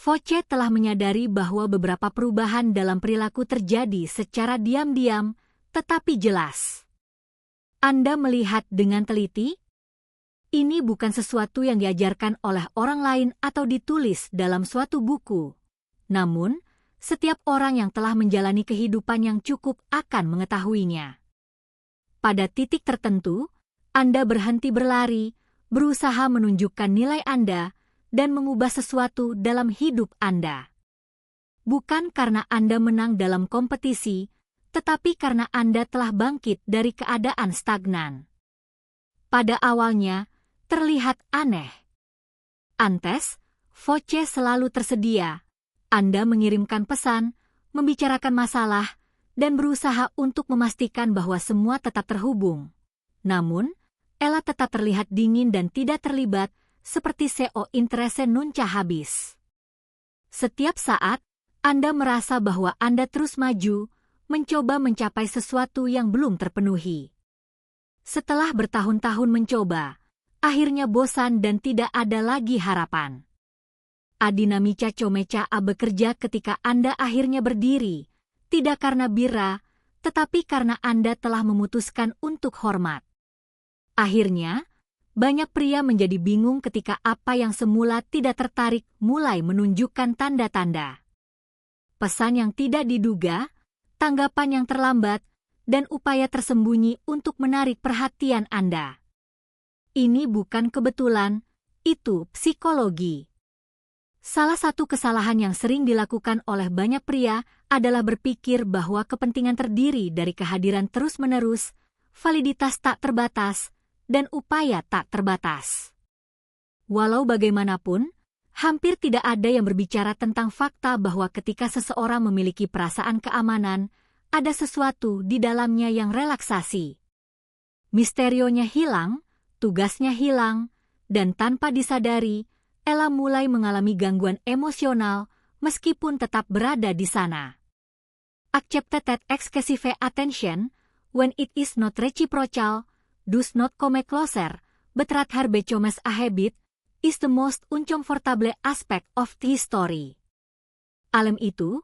Voce telah menyadari bahwa beberapa perubahan dalam perilaku terjadi secara diam-diam, tetapi jelas. Anda melihat dengan teliti? Ini bukan sesuatu yang diajarkan oleh orang lain atau ditulis dalam suatu buku. Namun, setiap orang yang telah menjalani kehidupan yang cukup akan mengetahuinya. Pada titik tertentu, Anda berhenti berlari, berusaha menunjukkan nilai Anda, dan mengubah sesuatu dalam hidup Anda. Bukan karena Anda menang dalam kompetisi, tetapi karena Anda telah bangkit dari keadaan stagnan. Pada awalnya, terlihat aneh. Antes, Voce selalu tersedia. Anda mengirimkan pesan, membicarakan masalah, dan berusaha untuk memastikan bahwa semua tetap terhubung. Namun, Ella tetap terlihat dingin dan tidak terlibat, seperti CEO interese nunca habis. Setiap saat, Anda merasa bahwa Anda terus maju, mencoba mencapai sesuatu yang belum terpenuhi. Setelah bertahun-tahun mencoba, akhirnya bosan dan tidak ada lagi harapan. Adinamica Comeca A bekerja ketika Anda akhirnya berdiri, tidak karena bira, tetapi karena Anda telah memutuskan untuk hormat. Akhirnya, banyak pria menjadi bingung ketika apa yang semula tidak tertarik mulai menunjukkan tanda-tanda. Pesan yang tidak diduga, tanggapan yang terlambat, dan upaya tersembunyi untuk menarik perhatian Anda. Ini bukan kebetulan, itu psikologi. Salah satu kesalahan yang sering dilakukan oleh banyak pria adalah berpikir bahwa kepentingan terdiri dari kehadiran terus-menerus, validitas tak terbatas, dan upaya tak terbatas. Walau bagaimanapun, hampir tidak ada yang berbicara tentang fakta bahwa ketika seseorang memiliki perasaan keamanan, ada sesuatu di dalamnya yang relaksasi. Misterionya hilang, tugasnya hilang, dan tanpa disadari, Ella mulai mengalami gangguan emosional meskipun tetap berada di sana. Accepted excessive attention, when it is not reciprocal, does not come closer, but rather becomes a habit, is the most uncomfortable aspect of the story. Alam itu,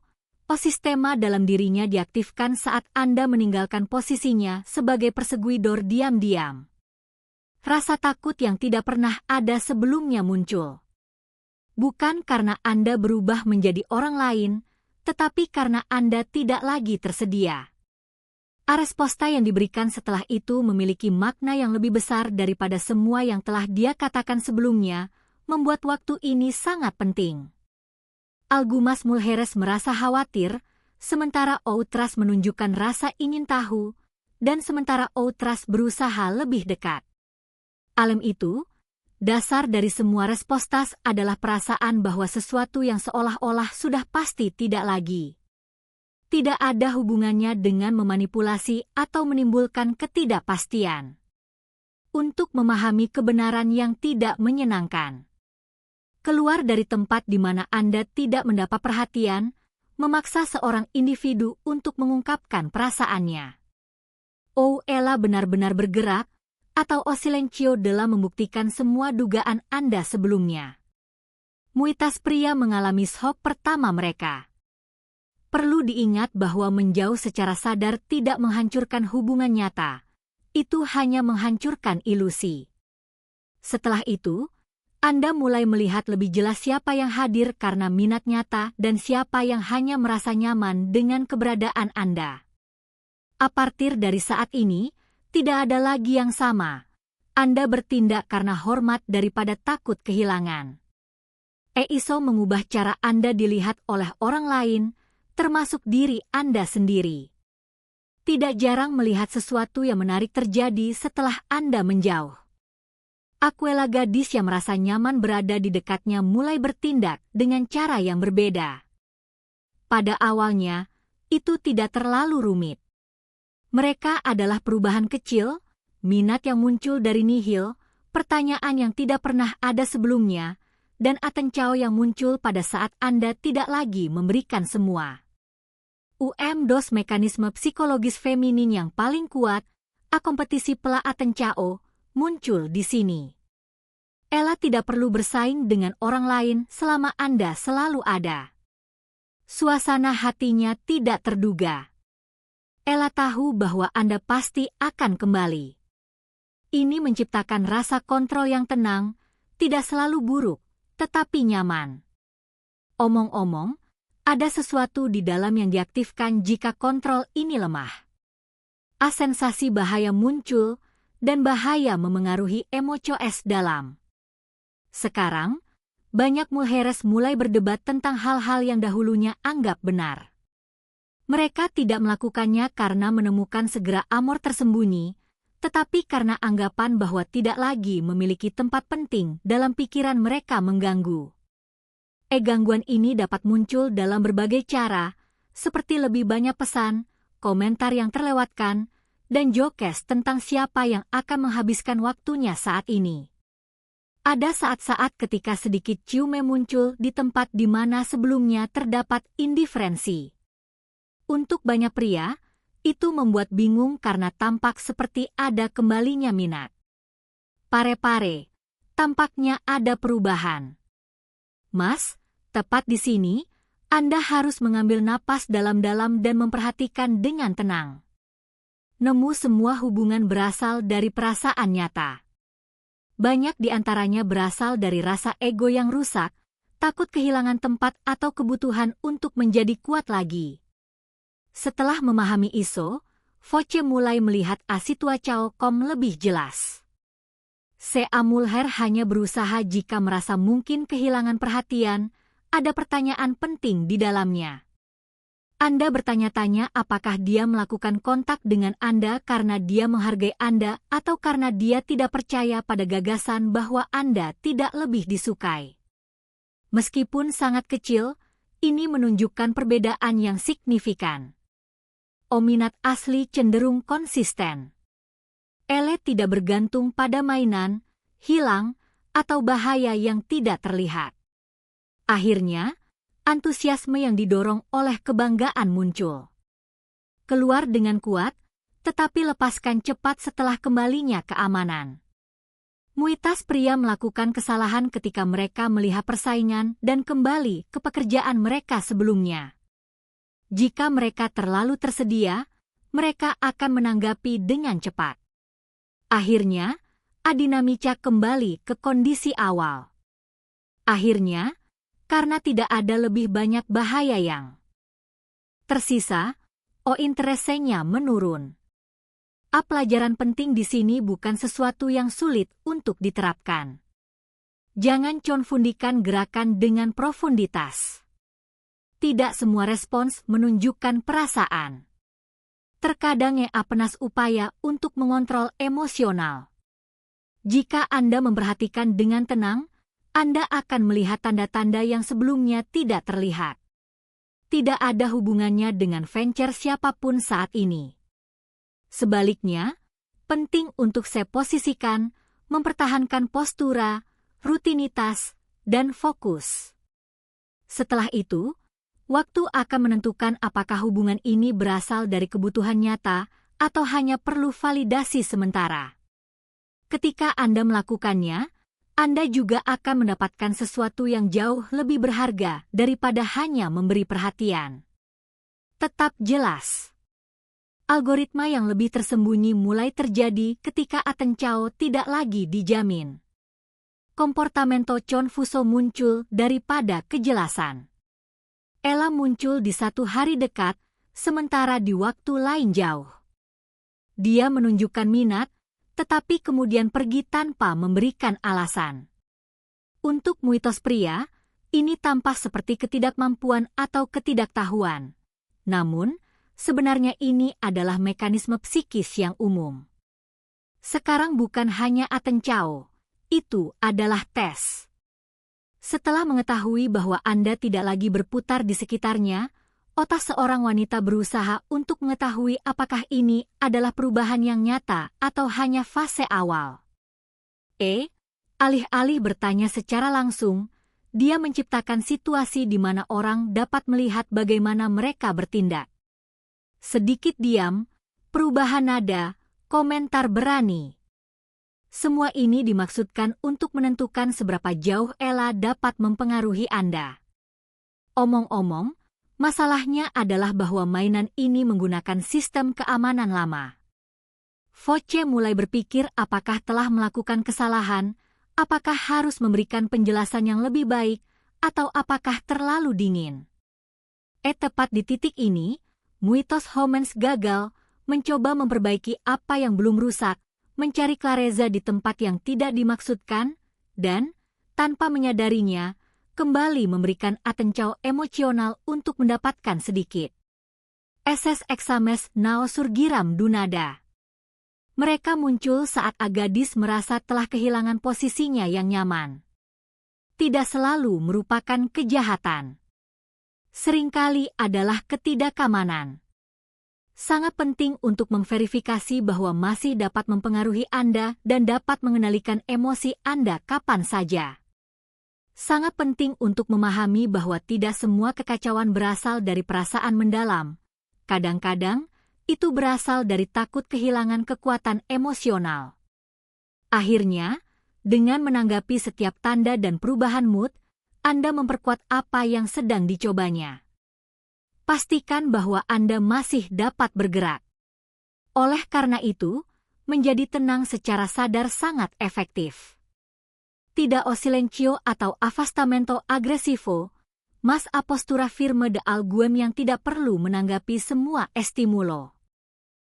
osistema dalam dirinya diaktifkan saat Anda meninggalkan posisinya sebagai perseguidor diam-diam. Rasa takut yang tidak pernah ada sebelumnya muncul. Bukan karena Anda berubah menjadi orang lain, tetapi karena Anda tidak lagi tersedia. Resposta yang diberikan setelah itu memiliki makna yang lebih besar daripada semua yang telah dia katakan sebelumnya, membuat waktu ini sangat penting. Algumas Mulheres merasa khawatir, sementara outras menunjukkan rasa ingin tahu, dan sementara outras berusaha lebih dekat. Alam itu, dasar dari semua respostas adalah perasaan bahwa sesuatu yang seolah-olah sudah pasti tidak lagi. Tidak ada hubungannya dengan memanipulasi atau menimbulkan ketidakpastian. Untuk memahami kebenaran yang tidak menyenangkan. Keluar dari tempat di mana Anda tidak mendapat perhatian, memaksa seorang individu untuk mengungkapkan perasaannya. Oh, Ella benar-benar bergerak, atau silencio dalam membuktikan semua dugaan Anda sebelumnya. Muitas pria mengalami shock pertama mereka. Perlu diingat bahwa menjauh secara sadar tidak menghancurkan hubungan nyata. Itu hanya menghancurkan ilusi. Setelah itu, Anda mulai melihat lebih jelas siapa yang hadir karena minat nyata dan siapa yang hanya merasa nyaman dengan keberadaan Anda. A partir dari saat ini, tidak ada lagi yang sama. Anda bertindak karena hormat daripada takut kehilangan. Eiso mengubah cara Anda dilihat oleh orang lain, termasuk diri Anda sendiri. Tidak jarang melihat sesuatu yang menarik terjadi setelah Anda menjauh. Aquella, gadis yang merasa nyaman berada di dekatnya, mulai bertindak dengan cara yang berbeda. Pada awalnya, itu tidak terlalu rumit. Mereka adalah perubahan kecil, minat yang muncul dari nihil, pertanyaan yang tidak pernah ada sebelumnya, dan atencao yang muncul pada saat Anda tidak lagi memberikan semua. Dos mekanisme psikologis feminin yang paling kuat, kompetisi pela atencao, muncul di sini. Ella tidak perlu bersaing dengan orang lain selama Anda selalu ada. Suasana hatinya tidak terduga. Ella tahu bahwa Anda pasti akan kembali. Ini menciptakan rasa kontrol yang tenang, tidak selalu buruk, tetapi nyaman. Omong-omong, ada sesuatu di dalam yang diaktifkan jika kontrol ini lemah. Sensasi bahaya muncul, dan bahaya memengaruhi emosi dalam. Sekarang, banyak mulheres mulai berdebat tentang hal-hal yang dahulunya anggap benar. Mereka tidak melakukannya karena menemukan segera amor tersembunyi, tetapi karena anggapan bahwa tidak lagi memiliki tempat penting dalam pikiran mereka mengganggu. Gangguan ini dapat muncul dalam berbagai cara, seperti lebih banyak pesan, komentar yang terlewatkan, dan jokes tentang siapa yang akan menghabiskan waktunya saat ini. Ada saat-saat ketika sedikit ciume muncul di tempat di mana sebelumnya terdapat indiferensi. Untuk banyak pria, itu membuat bingung karena tampak seperti ada kembalinya minat. Pare-pare, tampaknya ada perubahan. Mas, tepat di sini, Anda harus mengambil napas dalam-dalam dan memperhatikan dengan tenang. Nemu semua hubungan berasal dari perasaan nyata. Banyak di antaranya berasal dari rasa ego yang rusak, takut kehilangan tempat atau kebutuhan untuk menjadi kuat lagi. Setelah memahami ISO, Voce mulai melihat situasi.com lebih jelas. Mulher hanya berusaha jika merasa mungkin kehilangan perhatian, ada pertanyaan penting di dalamnya. Anda bertanya-tanya apakah dia melakukan kontak dengan Anda karena dia menghargai Anda atau karena dia tidak percaya pada gagasan bahwa Anda tidak lebih disukai. Meskipun sangat kecil, ini menunjukkan perbedaan yang signifikan. Minat asli cenderung konsisten. Elle tidak bergantung pada mainan, hilang, atau bahaya yang tidak terlihat. Akhirnya, antusiasme yang didorong oleh kebanggaan muncul. Keluar dengan kuat, tetapi lepaskan cepat setelah kembalinya keamanan. Mayoritas pria melakukan kesalahan ketika mereka melihat persaingan dan kembali ke pekerjaan mereka sebelumnya. Jika mereka terlalu tersedia, mereka akan menanggapi dengan cepat. Akhirnya, dinamika kembali ke kondisi awal. Akhirnya, karena tidak ada lebih banyak bahaya yang tersisa, interestnya menurun. Pelajaran penting di sini bukan sesuatu yang sulit untuk diterapkan. Jangan confundikan gerakan dengan profunditas. Tidak semua respons menunjukkan perasaan. Terkadang penas upaya untuk mengontrol emosional. Jika Anda memperhatikan dengan tenang, Anda akan melihat tanda-tanda yang sebelumnya tidak terlihat. Tidak ada hubungannya dengan venture siapapun saat ini. Sebaliknya, penting untuk saya posisikan, mempertahankan postura, rutinitas, dan fokus. Setelah itu, waktu akan menentukan apakah hubungan ini berasal dari kebutuhan nyata atau hanya perlu validasi sementara. Ketika Anda melakukannya, Anda juga akan mendapatkan sesuatu yang jauh lebih berharga daripada hanya memberi perhatian. Tetap jelas. Algoritma yang lebih tersembunyi mulai terjadi ketika atencao tidak lagi dijamin. Komportamento confuso muncul daripada kejelasan. Ella muncul di satu hari dekat, sementara di waktu lain jauh. Dia menunjukkan minat, tetapi kemudian pergi tanpa memberikan alasan. Untuk mitos pria, ini tampak seperti ketidakmampuan atau ketidaktahuan. Namun, sebenarnya ini adalah mekanisme psikis yang umum. Sekarang bukan hanya atencao, itu adalah tes. Setelah mengetahui bahwa Anda tidak lagi berputar di sekitarnya, otak seorang wanita berusaha untuk mengetahui apakah ini adalah perubahan yang nyata atau hanya fase awal. Alih-alih bertanya secara langsung, dia menciptakan situasi di mana orang dapat melihat bagaimana mereka bertindak. Sedikit diam, perubahan nada, komentar berani. Semua ini dimaksudkan untuk menentukan seberapa jauh Ella dapat mempengaruhi Anda. Omong-omong, masalahnya adalah bahwa mainan ini menggunakan sistem keamanan lama. Voce mulai berpikir apakah telah melakukan kesalahan, apakah harus memberikan penjelasan yang lebih baik, atau apakah terlalu dingin. Tepat di titik ini, Muitos Homens gagal, mencoba memperbaiki apa yang belum rusak, mencari Clareza di tempat yang tidak dimaksudkan, dan, tanpa menyadarinya, kembali memberikan atencau emosional untuk mendapatkan sedikit. SS exames nao surgiram dunada. Mereka muncul saat Agadis merasa telah kehilangan posisinya yang nyaman. Tidak selalu merupakan kejahatan. Seringkali adalah ketidakamanan. Sangat penting untuk memverifikasi bahwa masih dapat mempengaruhi Anda dan dapat mengendalikan emosi Anda kapan saja. Sangat penting untuk memahami bahwa tidak semua kekacauan berasal dari perasaan mendalam. Kadang-kadang, itu berasal dari takut kehilangan kekuatan emosional. Akhirnya, dengan menanggapi setiap tanda dan perubahan mood, Anda memperkuat apa yang sedang dicobanya. Pastikan bahwa Anda masih dapat bergerak. Oleh karena itu, menjadi tenang secara sadar sangat efektif. Tidak o silencio atau afastamento agresivo, mas a postura firme de alguém yang tidak perlu menanggapi semua estimulo.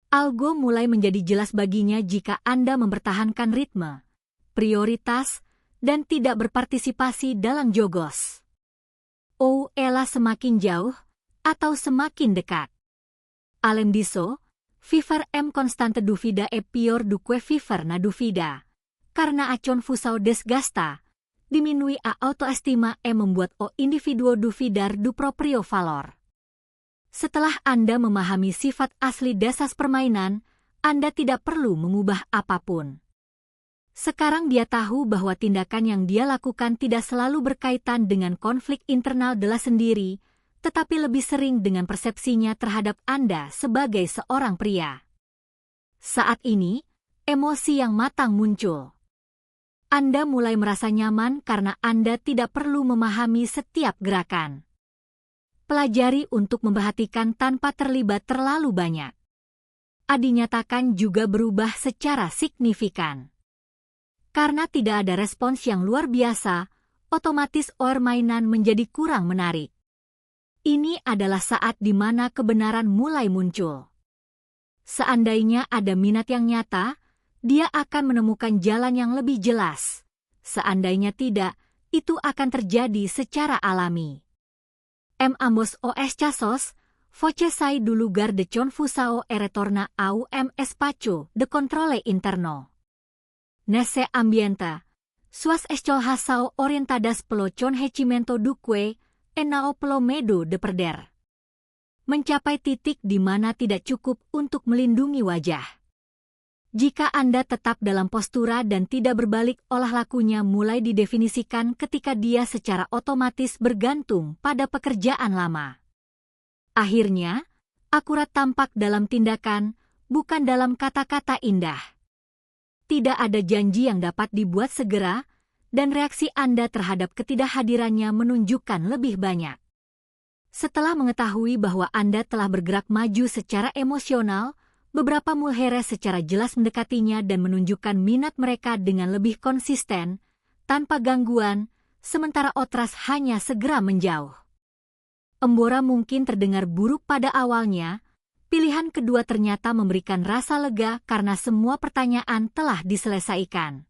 Algo mulai menjadi jelas baginya jika Anda mempertahankan ritme, prioritas, dan tidak berpartisipasi dalam jogos. Ella semakin jauh, atau semakin dekat. Além disso, viver constante duvida e pior do que viver na duvida. Karena acon fusau desgasta, diminui a autoestima membuat o individuo duvidar do proprio valor. Setelah Anda memahami sifat asli dasar permainan, Anda tidak perlu mengubah apapun. Sekarang dia tahu bahwa tindakan yang dia lakukan tidak selalu berkaitan dengan konflik internal Della sendiri, tetapi lebih sering dengan persepsinya terhadap Anda sebagai seorang pria. Saat ini, emosi yang matang muncul. Anda mulai merasa nyaman karena Anda tidak perlu memahami setiap gerakan. Pelajari untuk memperhatikan tanpa terlibat terlalu banyak. Dinyatakan juga berubah secara signifikan. Karena tidak ada respons yang luar biasa, otomatis mainan menjadi kurang menarik. Ini adalah saat di mana kebenaran mulai muncul. Seandainya ada minat yang nyata, dia akan menemukan jalan yang lebih jelas. Seandainya tidak, itu akan terjadi secara alami. Ambos os casos, voce sai du lugar de confusao e retorna au espacio de controle interno. Nese ambienta, suas escolhasao orientadas pelo conhecimento duque, enao pelo medo de perder. Mencapai titik di mana tidak cukup untuk melindungi wajah. Jika Anda tetap dalam postura dan tidak berbalik, olah lakunya mulai didefinisikan ketika dia secara otomatis bergantung pada pekerjaan lama. Akhirnya, akurat tampak dalam tindakan, bukan dalam kata-kata indah. Tidak ada janji yang dapat dibuat segera, dan reaksi Anda terhadap ketidakhadirannya menunjukkan lebih banyak. Setelah mengetahui bahwa Anda telah bergerak maju secara emosional, beberapa mulheres secara jelas mendekatinya dan menunjukkan minat mereka dengan lebih konsisten, tanpa gangguan, sementara otras hanya segera menjauh. Embora mungkin terdengar buruk pada awalnya, pilihan kedua ternyata memberikan rasa lega karena semua pertanyaan telah diselesaikan.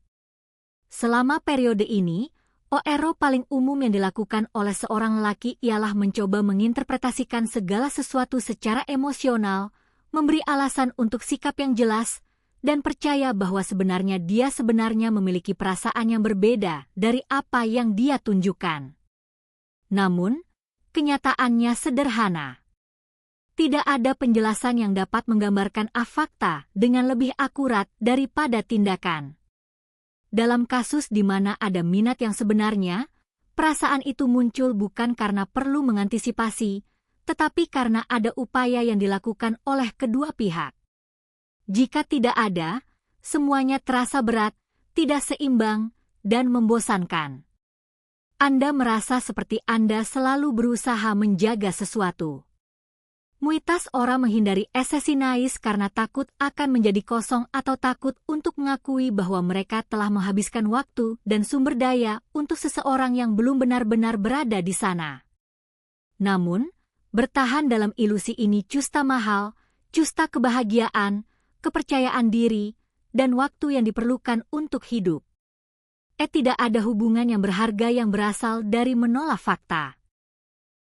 Selama periode ini, ORO paling umum yang dilakukan oleh seorang lelaki ialah mencoba menginterpretasikan segala sesuatu secara emosional, memberi alasan untuk sikap yang jelas, dan percaya bahwa sebenarnya dia sebenarnya memiliki perasaan yang berbeda dari apa yang dia tunjukkan. Namun, kenyataannya sederhana. Tidak ada penjelasan yang dapat menggambarkan fakta dengan lebih akurat daripada tindakan. Dalam kasus di mana ada minat yang sebenarnya, perasaan itu muncul bukan karena perlu mengantisipasi, tetapi karena ada upaya yang dilakukan oleh kedua pihak. Jika tidak ada, semuanya terasa berat, tidak seimbang, dan membosankan. Anda merasa seperti Anda selalu berusaha menjaga sesuatu. Mayoritas orang menghindari assassination karena takut akan menjadi kosong atau takut untuk mengakui bahwa mereka telah menghabiskan waktu dan sumber daya untuk seseorang yang belum benar-benar berada di sana. Namun, bertahan dalam ilusi ini custa mahal, custa kebahagiaan, kepercayaan diri, dan waktu yang diperlukan untuk hidup. Tidak ada hubungan yang berharga yang berasal dari menolak fakta.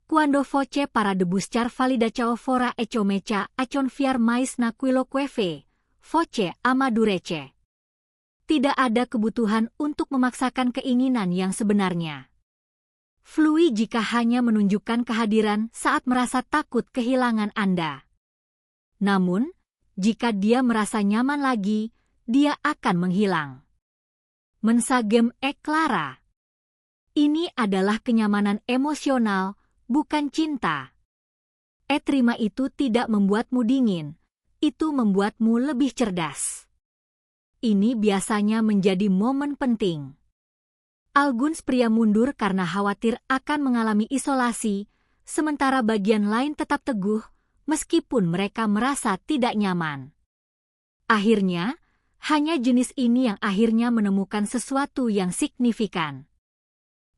Cuando voce para de buscar validação fora echomecha acon fiar mais na quilo queve, voce amadurece. Tidak ada kebutuhan untuk memaksakan keinginan yang sebenarnya. Flui jika hanya menunjukkan kehadiran saat merasa takut kehilangan Anda. Namun, jika dia merasa nyaman lagi, dia akan menghilang. Mensagem clara. Ini adalah kenyamanan emosional, bukan cinta. Terima itu tidak membuatmu dingin, itu membuatmu lebih cerdas. Ini biasanya menjadi momen penting. Alguns pria mundur karena khawatir akan mengalami isolasi, sementara bagian lain tetap teguh, meskipun mereka merasa tidak nyaman. Akhirnya, hanya jenis ini yang akhirnya menemukan sesuatu yang signifikan.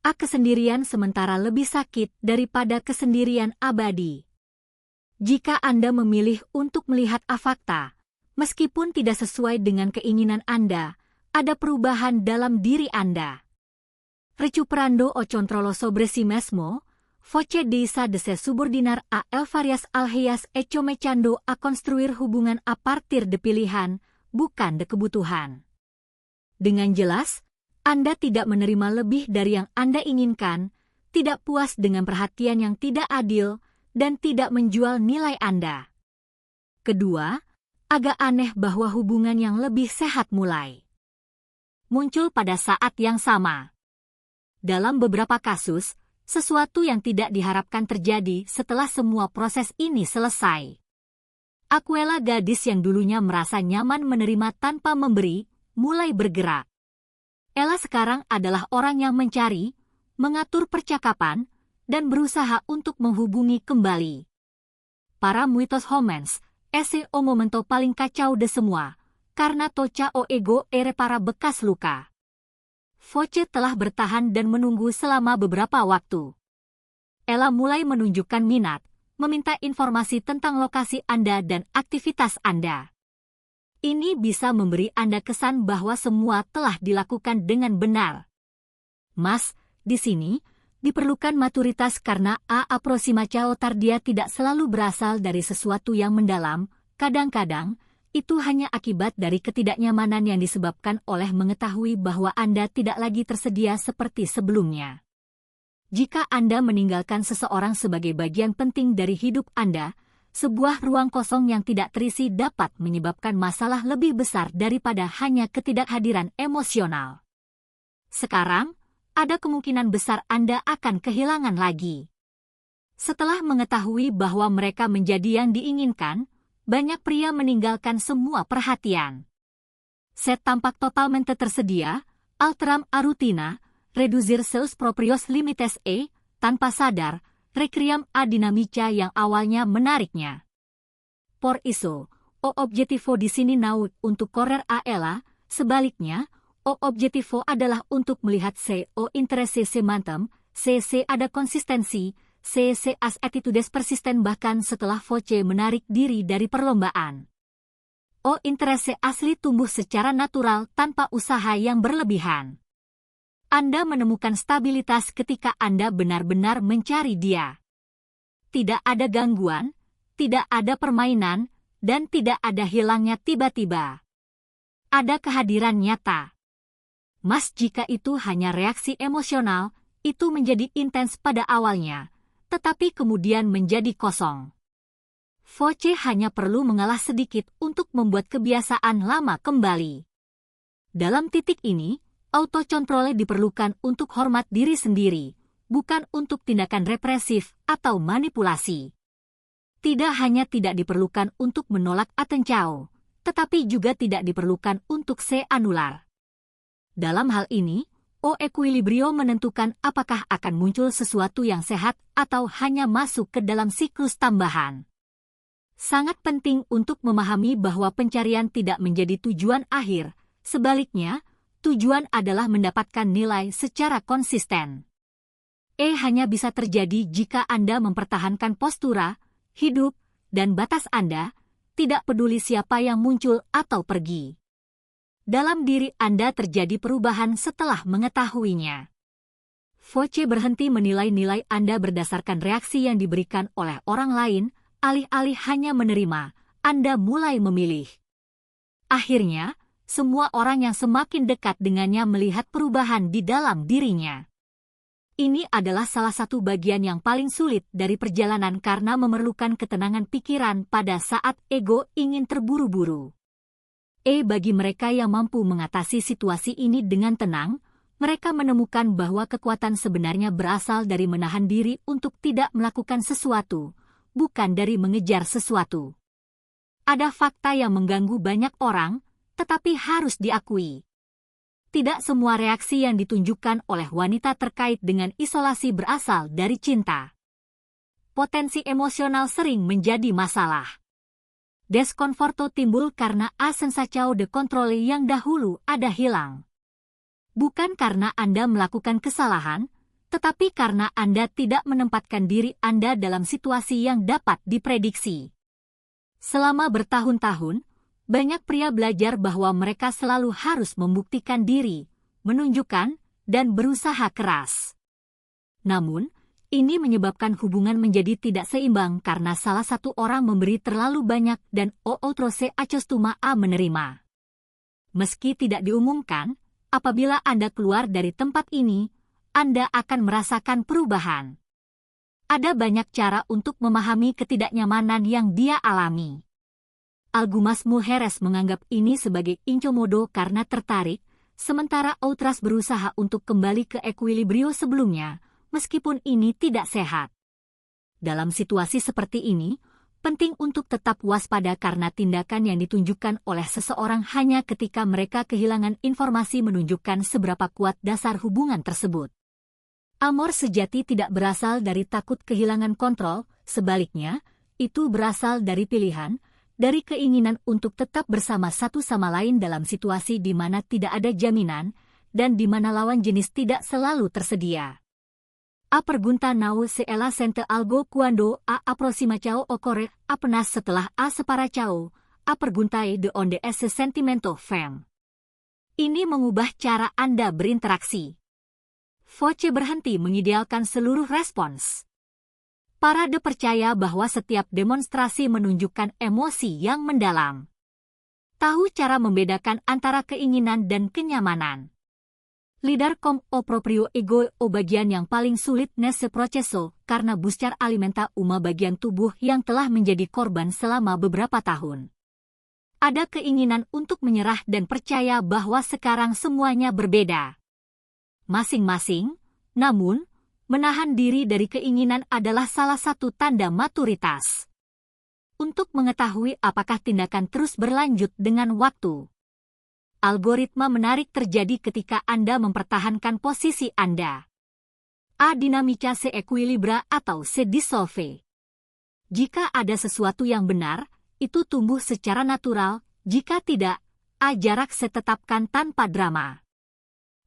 Kesendirian sementara lebih sakit daripada kesendirian abadi. Jika Anda memilih untuk melihat fakta, meskipun tidak sesuai dengan keinginan Anda, ada perubahan dalam diri Anda. Recuperando o controlo sobre si mesmo, voce desa de se subordinar a el varias alheas comechando a construir hubungan a partir de pilihan, bukan de kebutuhan. Dengan jelas, Anda tidak menerima lebih dari yang Anda inginkan, tidak puas dengan perhatian yang tidak adil, dan tidak menjual nilai Anda. Kedua, agak aneh bahwa hubungan yang lebih sehat mulai muncul pada saat yang sama. Dalam beberapa kasus, sesuatu yang tidak diharapkan terjadi setelah semua proses ini selesai. Aquella, gadis yang dulunya merasa nyaman menerima tanpa memberi, mulai bergerak. Ella sekarang adalah orang yang mencari, mengatur percakapan, dan berusaha untuk menghubungi kembali. Para muitos homens, ese o momento paling kacau de semua, karena toca o ego para bekas luka. Voce telah bertahan dan menunggu selama beberapa waktu. Ella mulai menunjukkan minat, meminta informasi tentang lokasi Anda dan aktivitas Anda. Ini bisa memberi Anda kesan bahwa semua telah dilakukan dengan benar. Mas, di sini, diperlukan maturitas karena aproximação tardia tidak selalu berasal dari sesuatu yang mendalam, kadang-kadang, itu hanya akibat dari ketidaknyamanan yang disebabkan oleh mengetahui bahwa Anda tidak lagi tersedia seperti sebelumnya. Jika Anda meninggalkan seseorang sebagai bagian penting dari hidup Anda, sebuah ruang kosong yang tidak terisi dapat menyebabkan masalah lebih besar daripada hanya ketidakhadiran emosional. Sekarang, ada kemungkinan besar Anda akan kehilangan lagi. Setelah mengetahui bahwa mereka menjadi yang diinginkan, banyak pria meninggalkan semua perhatian. Set tampak totalmente tersedia, alteram a rutina, reducir seus proprios limites tanpa sadar, recriam a dinamica yang awalnya menariknya. Por isso, o objetivo di sini não untuk correr a ela, sebaliknya, o objetivo adalah untuk melihat o interesse semantam, ada konsistensi, as attitudes persisten bahkan setelah voce menarik diri dari perlombaan. O interesse asli tumbuh secara natural tanpa usaha yang berlebihan. Anda menemukan stabilitas ketika Anda benar-benar mencari dia. Tidak ada gangguan, tidak ada permainan, dan tidak ada hilangnya tiba-tiba. Ada kehadiran nyata. Mas, jika itu hanya reaksi emosional, itu menjadi intens pada awalnya, tetapi kemudian menjadi kosong. Voce hanya perlu mengalah sedikit untuk membuat kebiasaan lama kembali. Dalam titik ini, autocontrole diperlukan untuk hormat diri sendiri, bukan untuk tindakan represif atau manipulasi. Tidak hanya tidak diperlukan untuk menolak atencao, tetapi juga tidak diperlukan untuk se anular. Dalam hal ini, equilibrio menentukan apakah akan muncul sesuatu yang sehat atau hanya masuk ke dalam siklus tambahan. Sangat penting untuk memahami bahwa pencarian tidak menjadi tujuan akhir, sebaliknya, tujuan adalah mendapatkan nilai secara konsisten. Hanya bisa terjadi jika Anda mempertahankan postura, hidup, dan batas Anda, tidak peduli siapa yang muncul atau pergi. Dalam diri Anda terjadi perubahan setelah mengetahuinya. Voce berhenti menilai nilai Anda berdasarkan reaksi yang diberikan oleh orang lain, alih-alih hanya menerima, Anda mulai memilih. Akhirnya, semua orang yang semakin dekat dengannya melihat perubahan di dalam dirinya. Ini adalah salah satu bagian yang paling sulit dari perjalanan karena memerlukan ketenangan pikiran pada saat ego ingin terburu-buru. Bagi mereka yang mampu mengatasi situasi ini dengan tenang, mereka menemukan bahwa kekuatan sebenarnya berasal dari menahan diri untuk tidak melakukan sesuatu, bukan dari mengejar sesuatu. Ada fakta yang mengganggu banyak orang, tetapi harus diakui. Tidak semua reaksi yang ditunjukkan oleh wanita terkait dengan isolasi berasal dari cinta. Potensi emosional sering menjadi masalah. Desconforto timbul karena sensation de control yang dahulu ada hilang. Bukan karena Anda melakukan kesalahan, tetapi karena Anda tidak menempatkan diri Anda dalam situasi yang dapat diprediksi. Selama bertahun-tahun, banyak pria belajar bahwa mereka selalu harus membuktikan diri, menunjukkan, dan berusaha keras. Namun, ini menyebabkan hubungan menjadi tidak seimbang karena salah satu orang memberi terlalu banyak dan outro se acostuma a menerima. Meski tidak diumumkan, apabila Anda keluar dari tempat ini, Anda akan merasakan perubahan. Ada banyak cara untuk memahami ketidaknyamanan yang dia alami. Algumas mujeres menganggap ini sebagai incomodo karena tertarik, sementara outras berusaha untuk kembali ke equilibrio sebelumnya, meskipun ini tidak sehat. Dalam situasi seperti ini, penting untuk tetap waspada karena tindakan yang ditunjukkan oleh seseorang hanya ketika mereka kehilangan informasi menunjukkan seberapa kuat dasar hubungan tersebut. Amor sejati tidak berasal dari takut kehilangan kontrol, sebaliknya, itu berasal dari pilihan, dari keinginan untuk tetap bersama satu sama lain dalam situasi di mana tidak ada jaminan, dan di mana lawan jenis tidak selalu tersedia. A pergunta não se ela sente algo cuando a aproximação ocorre apenas setelah a separação. A pergunta de onde esse sentimento vem. Ini mengubah cara Anda berinteraksi. Voce berhenti mengidealkan seluruh respons. Parade percaya bahwa setiap demonstrasi menunjukkan emosi yang mendalam. Tahu cara membedakan antara keinginan dan kenyamanan. Lidar com o proprio ego o bagian yang paling sulit nesse proceso karena buscar alimenta uma bagian tubuh yang telah menjadi korban selama beberapa tahun. Ada keinginan untuk menyerah dan percaya bahwa sekarang semuanya berbeda. Masing-masing, namun, menahan diri dari keinginan adalah salah satu tanda maturitas. Untuk mengetahui apakah tindakan terus berlanjut dengan waktu. Algoritma menarik terjadi ketika Anda mempertahankan posisi Anda. A dinamica se equilibra atau se dissolve. Jika ada sesuatu yang benar, itu tumbuh secara natural, jika tidak, A jarak setetapkan tanpa drama.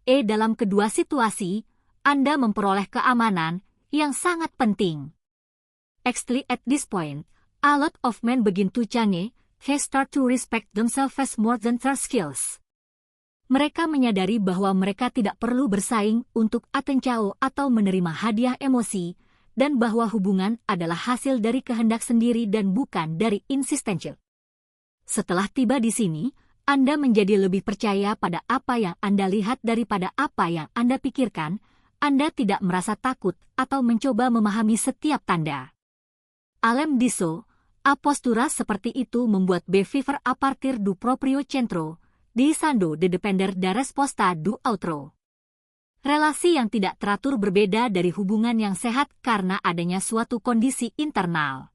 Dalam kedua situasi, Anda memperoleh keamanan yang sangat penting. Actually at this point, a lot of men begin to change, they start to respect themselves more than their skills. Mereka menyadari bahwa mereka tidak perlu bersaing untuk atencao atau menerima hadiah emosi, dan bahwa hubungan adalah hasil dari kehendak sendiri dan bukan dari insistensi. Setelah tiba di sini, Anda menjadi lebih percaya pada apa yang Anda lihat daripada apa yang Anda pikirkan. Anda tidak merasa takut atau mencoba memahami setiap tanda. Além disso, a postura seperti itu membuat behavior a partir do proprio centro, deixando de depender da resposta do outro. Relasi yang tidak teratur berbeda dari hubungan yang sehat karena adanya suatu kondisi internal.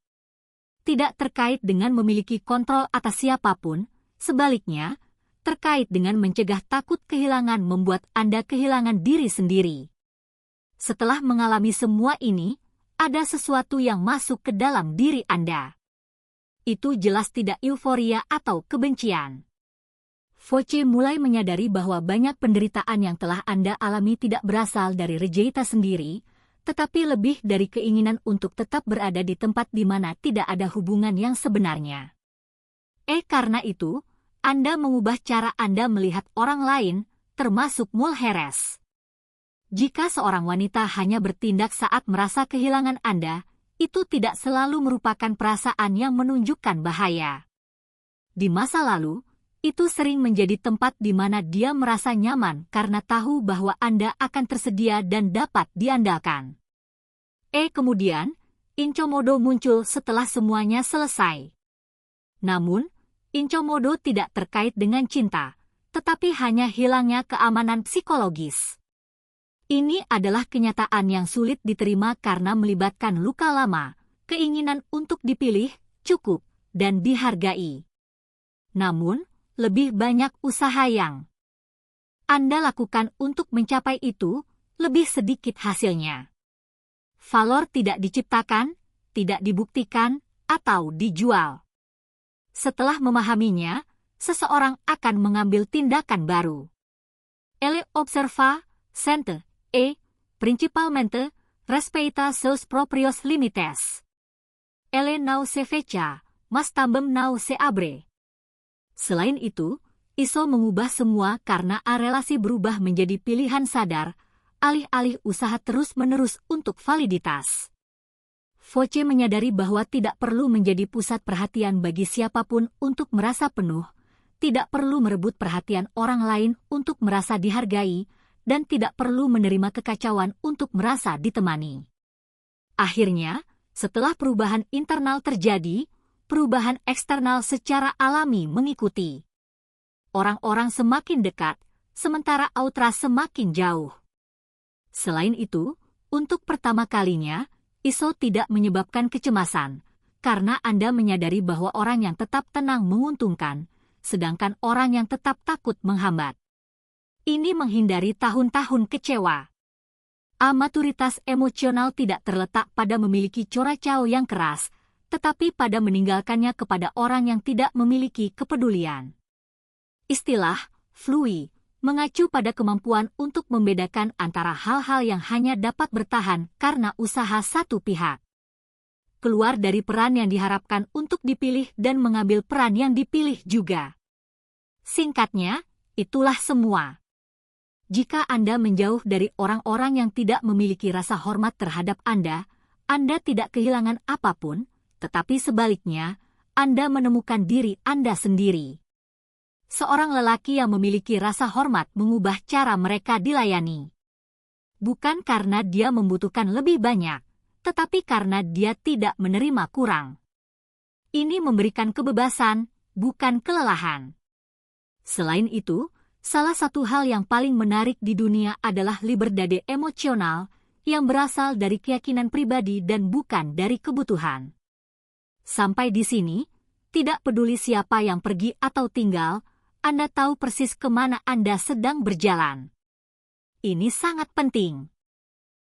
Tidak terkait dengan memiliki kontrol atas siapapun, sebaliknya, terkait dengan mencegah takut kehilangan membuat Anda kehilangan diri sendiri. Setelah mengalami semua ini, ada sesuatu yang masuk ke dalam diri Anda. Itu jelas tidak euforia atau kebencian. Voce mulai menyadari bahwa banyak penderitaan yang telah Anda alami tidak berasal dari Rejeita sendiri, tetapi lebih dari keinginan untuk tetap berada di tempat di mana tidak ada hubungan yang sebenarnya. Karena itu, Anda mengubah cara Anda melihat orang lain, termasuk Mulheres. Jika seorang wanita hanya bertindak saat merasa kehilangan Anda, itu tidak selalu merupakan perasaan yang menunjukkan bahaya. Di masa lalu, itu sering menjadi tempat di mana dia merasa nyaman karena tahu bahwa Anda akan tersedia dan dapat diandalkan. Kemudian, Incomodo muncul setelah semuanya selesai. Namun, Incomodo tidak terkait dengan cinta, tetapi hanya hilangnya keamanan psikologis. Ini adalah kenyataan yang sulit diterima karena melibatkan luka lama, keinginan untuk dipilih, cukup, dan dihargai. Namun, lebih banyak usaha yang Anda lakukan untuk mencapai itu, lebih sedikit hasilnya. Valor tidak diciptakan, tidak dibuktikan, atau dijual. Setelah memahaminya, seseorang akan mengambil tindakan baru. Elle observa, sente, principalmente, respeita seus proprios limites. Elle não se fecha, mas também não se abre. Selain itu, Iso mengubah semua karena relasi berubah menjadi pilihan sadar, alih-alih usaha terus-menerus untuk validitas. Voce menyadari bahwa tidak perlu menjadi pusat perhatian bagi siapapun untuk merasa penuh, tidak perlu merebut perhatian orang lain untuk merasa dihargai, dan tidak perlu menerima kekacauan untuk merasa ditemani. Akhirnya, setelah perubahan internal terjadi, perubahan eksternal secara alami mengikuti. Orang-orang semakin dekat, sementara Autra semakin jauh. Selain itu, untuk pertama kalinya, Iso tidak menyebabkan kecemasan, karena Anda menyadari bahwa orang yang tetap tenang menguntungkan, sedangkan orang yang tetap takut menghambat. Ini menghindari tahun-tahun kecewa. Amaturitas emosional tidak terletak pada memiliki coracao yang keras, tetapi pada meninggalkannya kepada orang yang tidak memiliki kepedulian. Istilah flui mengacu pada kemampuan untuk membedakan antara hal-hal yang hanya dapat bertahan karena usaha satu pihak. Keluar dari peran yang diharapkan untuk dipilih dan mengambil peran yang dipilih juga. Singkatnya, itulah semua. Jika Anda menjauh dari orang-orang yang tidak memiliki rasa hormat terhadap Anda tidak kehilangan apapun, tetapi sebaliknya, Anda menemukan diri Anda sendiri. Seorang lelaki yang memiliki rasa hormat mengubah cara mereka dilayani. Bukan karena dia membutuhkan lebih banyak, tetapi karena dia tidak menerima kurang. Ini memberikan kebebasan, bukan kelelahan. Selain itu, salah satu hal yang paling menarik di dunia adalah liberdade emosional yang berasal dari keyakinan pribadi dan bukan dari kebutuhan. Sampai di sini, tidak peduli siapa yang pergi atau tinggal, Anda tahu persis kemana Anda sedang berjalan. Ini sangat penting.